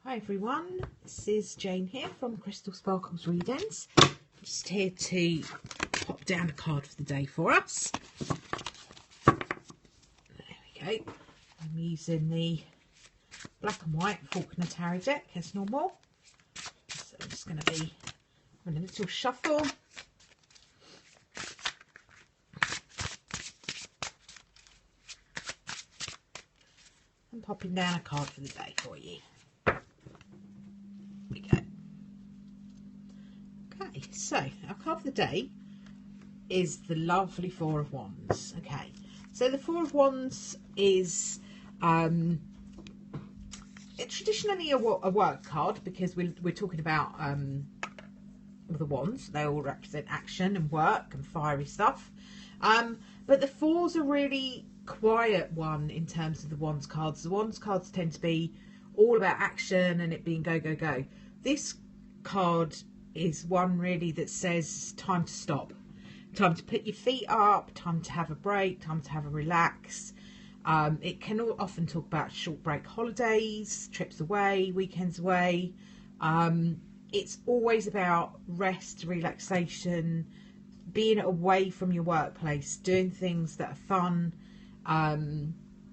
Hi everyone, this is Jane here from Crystal Sparkles Readings. Just here to pop down a card for the day for us. There we go. I'm using the black and white Faulkner Tarot deck as normal. So I'm just going to be having a little shuffle. And popping down a card for the day for you. Okay, so our card for the day is the lovely Four of Wands. Okay, so the Four of Wands is traditionally a work card because we're talking about the wands. They all represent action and work and fiery stuff. But the four's a really quiet one in terms of the wands cards. The wands cards tend to be all about action and it being go, go, go. This card is one really that says time to stop, time to put your feet up, time to have a break, time to have a relax. It can often talk about short break holidays, trips away, weekends away. It's always about rest, relaxation, being away from your workplace, doing things that are fun,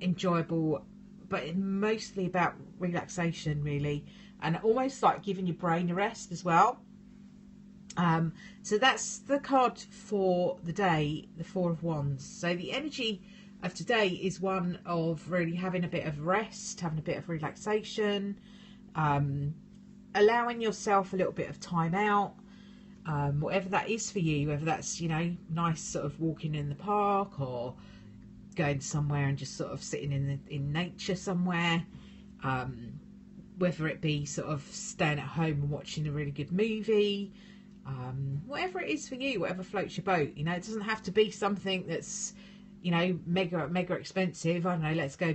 enjoyable, but mostly about relaxation really, and almost like giving your brain a rest as well. So that's the card for the day, the Four of Wands. So the energy of today is one of really having a bit of rest, having a bit of relaxation, allowing yourself a little bit of time out, whatever that is for you, whether that's, you know, nice sort of walking in the park or going somewhere and just sort of sitting in nature somewhere, whether it be sort of staying at home and watching a really good movie, whatever it is for you, whatever floats your boat. You know, it doesn't have to be something that's, you know, mega expensive. I don't know, let's go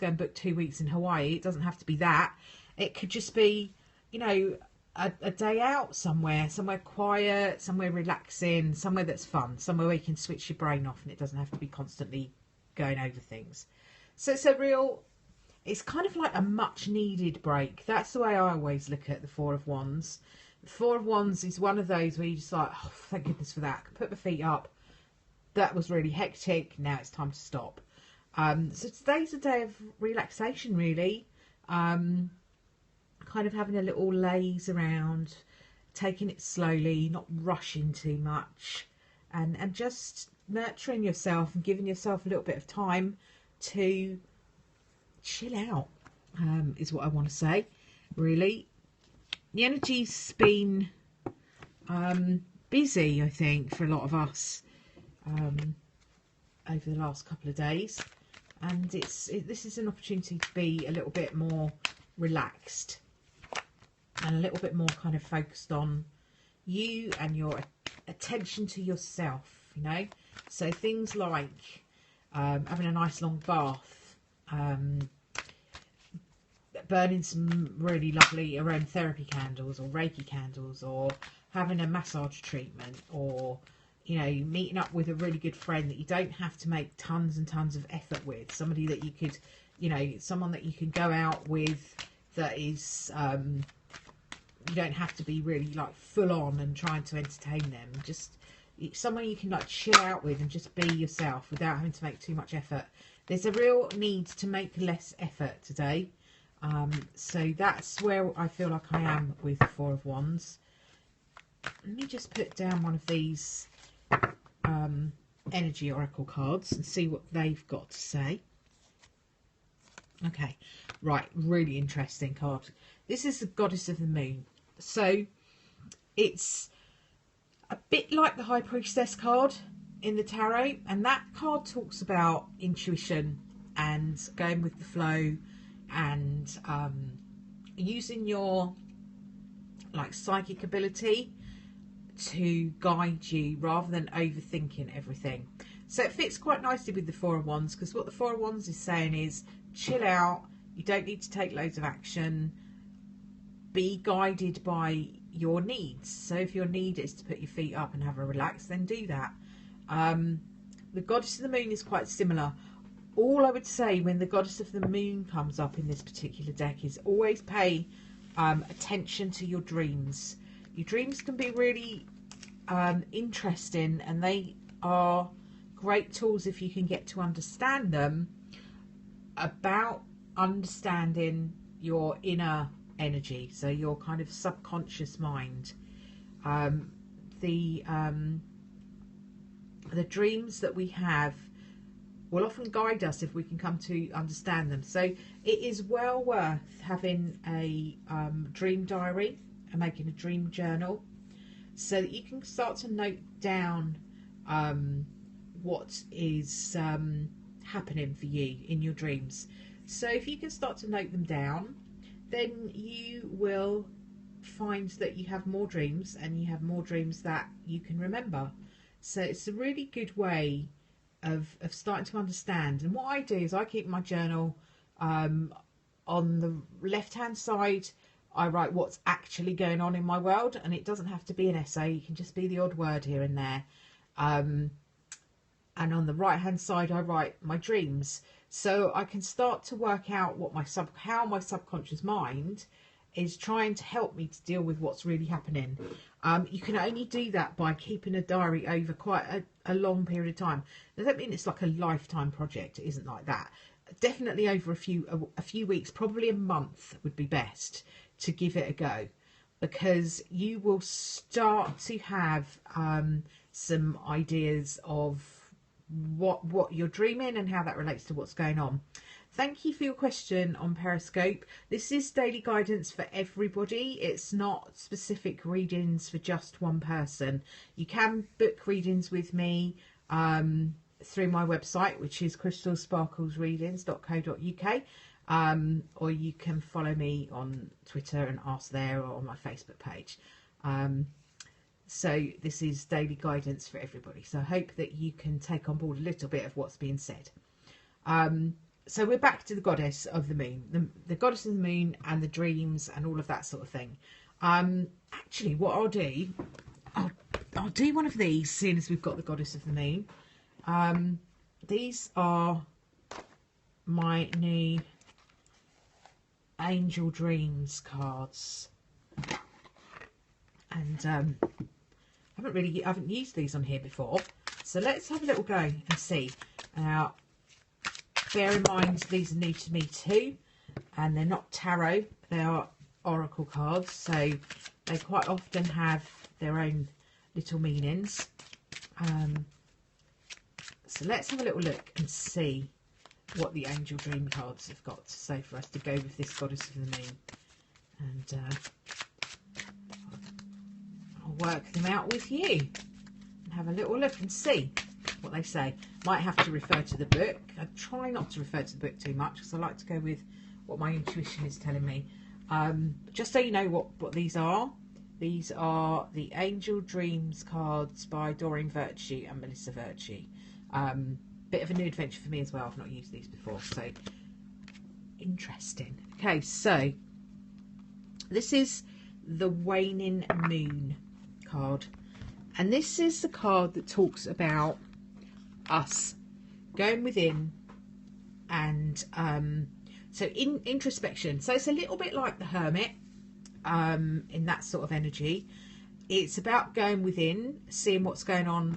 and book 2 weeks in Hawaii. It doesn't have to be that. It could just be, you know, a day out somewhere quiet, somewhere relaxing, somewhere that's fun, somewhere where you can switch your brain off and it doesn't have to be constantly going over things. So it's kind of like a much needed break. That's the way I always look at the Four of Wands. The Four of Wands is one of those where you just like, oh, thank goodness for that. I can put my feet up. That was really hectic. Now it's time to stop. So today's a day of relaxation, really. Kind of having a little laze around, taking it slowly, not rushing too much, and just nurturing yourself and giving yourself a little bit of time to chill out, is what I want to say, really. The energy's been busy, I think, for a lot of us over the last couple of days, and this is an opportunity to be a little bit more relaxed and a little bit more kind of focused on you and your attention to yourself, you know. So things like having a nice long bath, burning some really lovely aromatherapy candles or Reiki candles, or having a massage treatment, or, you know, meeting up with a really good friend that you don't have to make tons and tons of effort with, somebody that you could, you know, someone that you can go out with that is, you don't have to be really like full on and trying to entertain them, just someone you can like chill out with and just be yourself without having to make too much effort. There's a real need to make less effort today. So that's where I feel like I am with the Four of Wands. Let me just put down one of these energy oracle cards and see what they've got to say. Okay, right, really interesting card. This is the Goddess of the Moon. So it's a bit like the High Priestess card in the tarot, and that card talks about intuition and going with the flow and using your like psychic ability to guide you rather than overthinking everything. So it fits quite nicely with the Four of Wands, because what the Four of Wands is saying is chill out, you don't need to take loads of action, be guided by your needs. So if your need is to put your feet up and have a relax, then do that. The Goddess of the Moon is quite similar. all I would say when the Goddess of the Moon comes up in this particular deck is always pay attention to your dreams. Your dreams can be really interesting, and they are great tools if you can get to understand them, about understanding your inner energy, so your kind of subconscious mind. The dreams that we have will often guide us if we can come to understand them. So it is well worth having a dream diary and making a dream journal, so that you can start to note down what is happening for you in your dreams. So if you can start to note them down, then you will find that you have more dreams, and you have more dreams that you can remember. So it's a really good way of starting to understand. And what I do is I keep my journal on the left hand side. I write what's actually going on in my world, and it doesn't have to be an essay, it can just be the odd word here and there. And on the right hand side I write my dreams, so I can start to work out what how my subconscious mind is trying to help me to deal with what's really happening. You can only do that by keeping a diary over quite a long period of time. Does that mean it's like a lifetime project? It isn't like that. Definitely over a few weeks, probably a month would be best to give it a go, because you will start to have some ideas of what you're dreaming and how that relates to what's going on. Thank you for your question on Periscope. This is daily guidance for everybody. It's not specific readings for just one person. You can book readings with me through my website, which is crystalsparklesreadings.co.uk, or you can follow me on Twitter and ask there, or on my Facebook page. So this is daily guidance for everybody. So I hope that you can take on board a little bit of what's being said. So we're back to the Goddess of the Moon, the Goddess of the Moon and the dreams and all of that sort of thing. Actually, what I'll do, I'll do one of these as soon as we've got the Goddess of the Moon. These are my new Angel Dreams cards, and I haven't used these on here before, so let's have a little go and see. Now, bear in mind these are new to me too, and they're not tarot, they are oracle cards, so they quite often have their own little meanings. So let's have a little look and see what the Angel Dream cards have got to say for us to go with this Goddess of the Moon. And I'll work them out with you and have a little look and see what they say. Might have to refer to the book. I try not to refer to the book too much, because I like to go with what my intuition is telling me. Just so you know what these are the Angel Dreams cards by Doreen Virtue and Melissa Virtue. Bit of a new adventure for me as well. I've not used these before, so interesting. Okay, so this is the Waning Moon card, and this is the card that talks about us going within and so in introspection. So it's a little bit like the Hermit, in that sort of energy. It's about going within, seeing what's going on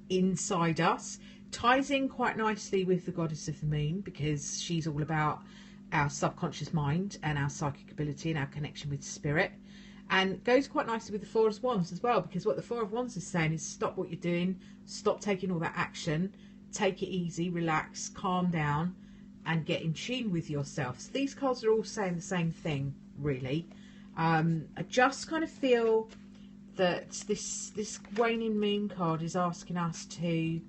inside us. Ties in quite nicely with the Goddess of the Moon, because she's all about our subconscious mind and our psychic ability and our connection with spirit, and goes quite nicely with the Four of Wands as well, because what the Four of Wands is saying is stop what you're doing, stop taking all that action, take it easy, relax, calm down, and get in tune with yourself. So these cards are all saying the same thing, really. I just kind of feel that this Waning Moon card is asking us to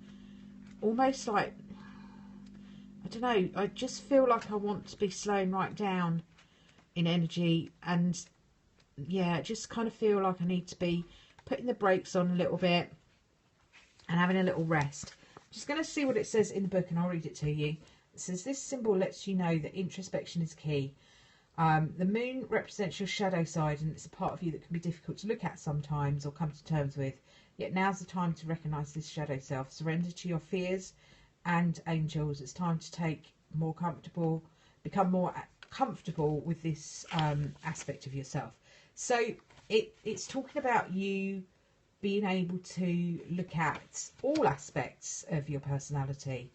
almost, like, I don't know, I just feel like I want to be slowing right down in energy, and yeah, just kind of feel like I need to be putting the brakes on a little bit and having a little rest. I'm just going to see what it says in the book, and I'll read it to you. It says, this symbol lets you know that introspection is key. The moon represents your shadow side, and it's a part of you that can be difficult to look at sometimes or come to terms with. Yet now's the time to recognise this shadow self. Surrender to your fears and angels, it's time to become more comfortable with this aspect of yourself. So it's talking about you being able to look at all aspects of your personality.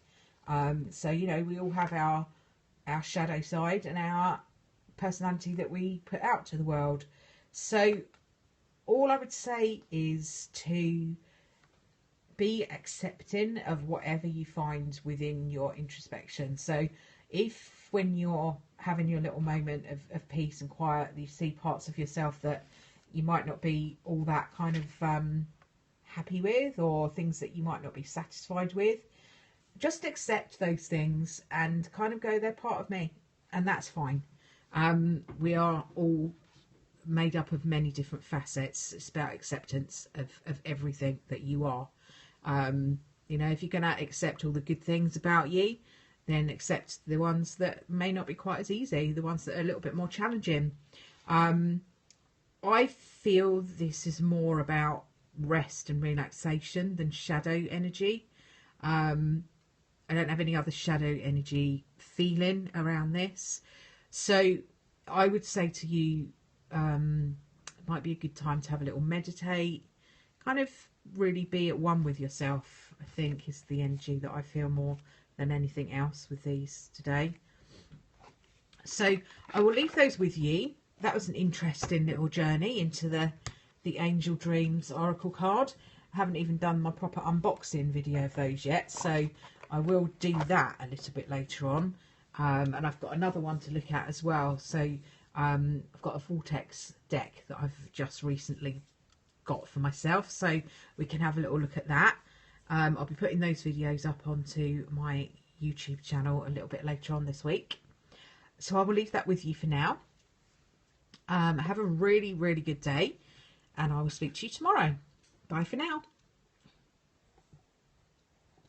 So, you know, we all have our shadow side and our personality that we put out to the world. So all I would say is to be accepting of whatever you find within your introspection. So if when you're having your little moment of peace and quiet, you see parts of yourself that you might not be all that kind of happy with, or things that you might not be satisfied with, just accept those things and kind of go, they're part of me, and that's fine. We are all made up of many different facets. It's about acceptance of everything that you are. You know, if you're going to accept all the good things about you, then accept the ones that may not be quite as easy, the ones that are a little bit more challenging. I feel this is more about rest and relaxation than shadow energy. I don't have any other shadow energy feeling around this. So I would say to you, it might be a good time to have a little meditate, kind of really be at one with yourself, I think is the energy that I feel more than anything else with these today. So I will leave those with you. That was an interesting little journey into the Angel Dreams Oracle card. I haven't even done my proper unboxing video of those yet, so I will do that a little bit later on. And I've got another one to look at as well. So I've got a Vortex deck that I've just recently got for myself, so we can have a little look at that. I'll be putting those videos up onto my YouTube channel a little bit later on this week. So I will leave that with you for now. Have a really, really good day, and I will speak to you tomorrow. Bye for now.